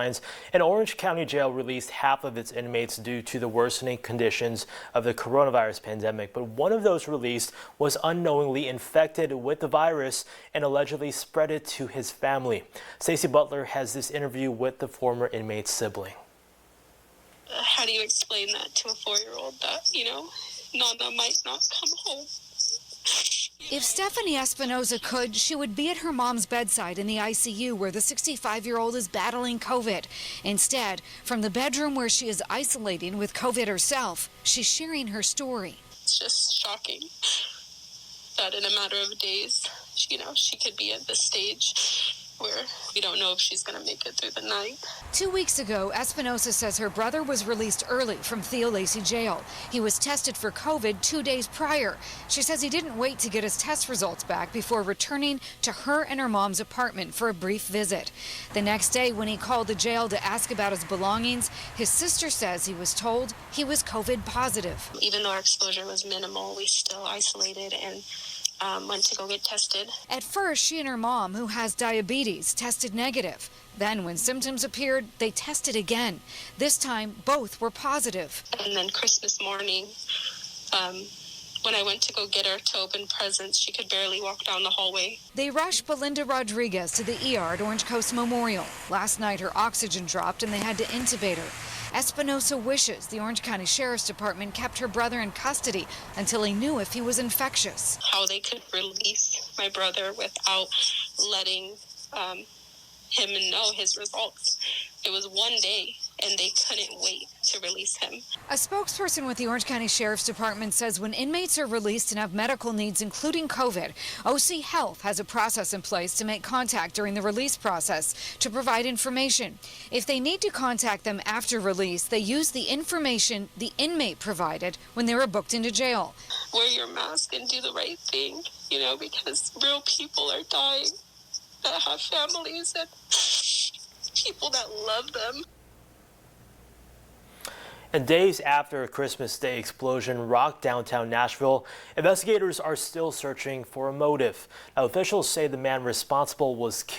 An Orange County jail released half of its inmates due to the worsening conditions of the coronavirus pandemic, but one of those released was unknowingly infected with the virus and allegedly spread it to his family. Stacey Butler has this interview with the former inmate's sibling. How do you explain that to a 4-year-old that, Nana might not come home? If Stephanie Espinoza could, she would be at her mom's bedside in the ICU where the 65-year-old is battling COVID. Instead, from the bedroom where she is isolating with COVID herself, she's sharing her story. It's just shocking that in a matter of days, she could be at this stage where we don't know if she's going to make it through the night. 2 weeks ago, Espinoza says her brother was released early from Theo Lacey jail. He was tested for COVID 2 days prior. She says he didn't wait to get his test results back before returning to her and her mom's apartment for a brief visit. The next day, when he called the jail to ask about his belongings, his sister says he was told he was COVID positive. Even though our exposure was minimal, we still isolated and went to go get tested. At first, she and her mom, who has diabetes, tested negative. Then when symptoms appeared, they tested again. This time, both were positive. And then Christmas morning, when I went to go get her to open presents, she could barely walk down the hallway. They rushed Belinda Rodriguez to the ER at Orange Coast Memorial. Last night, her oxygen dropped and they had to intubate her. Espinoza wishes the Orange County Sheriff's Department kept her brother in custody until he knew if he was infectious. How they could release my brother without letting him know his results. It was 1 day, and they couldn't wait to release him. A spokesperson with the Orange County Sheriff's Department says when inmates are released and have medical needs, including COVID, OC Health has a process in place to make contact during the release process to provide information. If they need to contact them after release, they use the information the inmate provided when they were booked into jail. Wear your mask and do the right thing, because real people are dying that have families and people that love them. And days after a Christmas Day explosion rocked downtown Nashville, investigators are still searching for a motive. Now, officials say the man responsible was killed.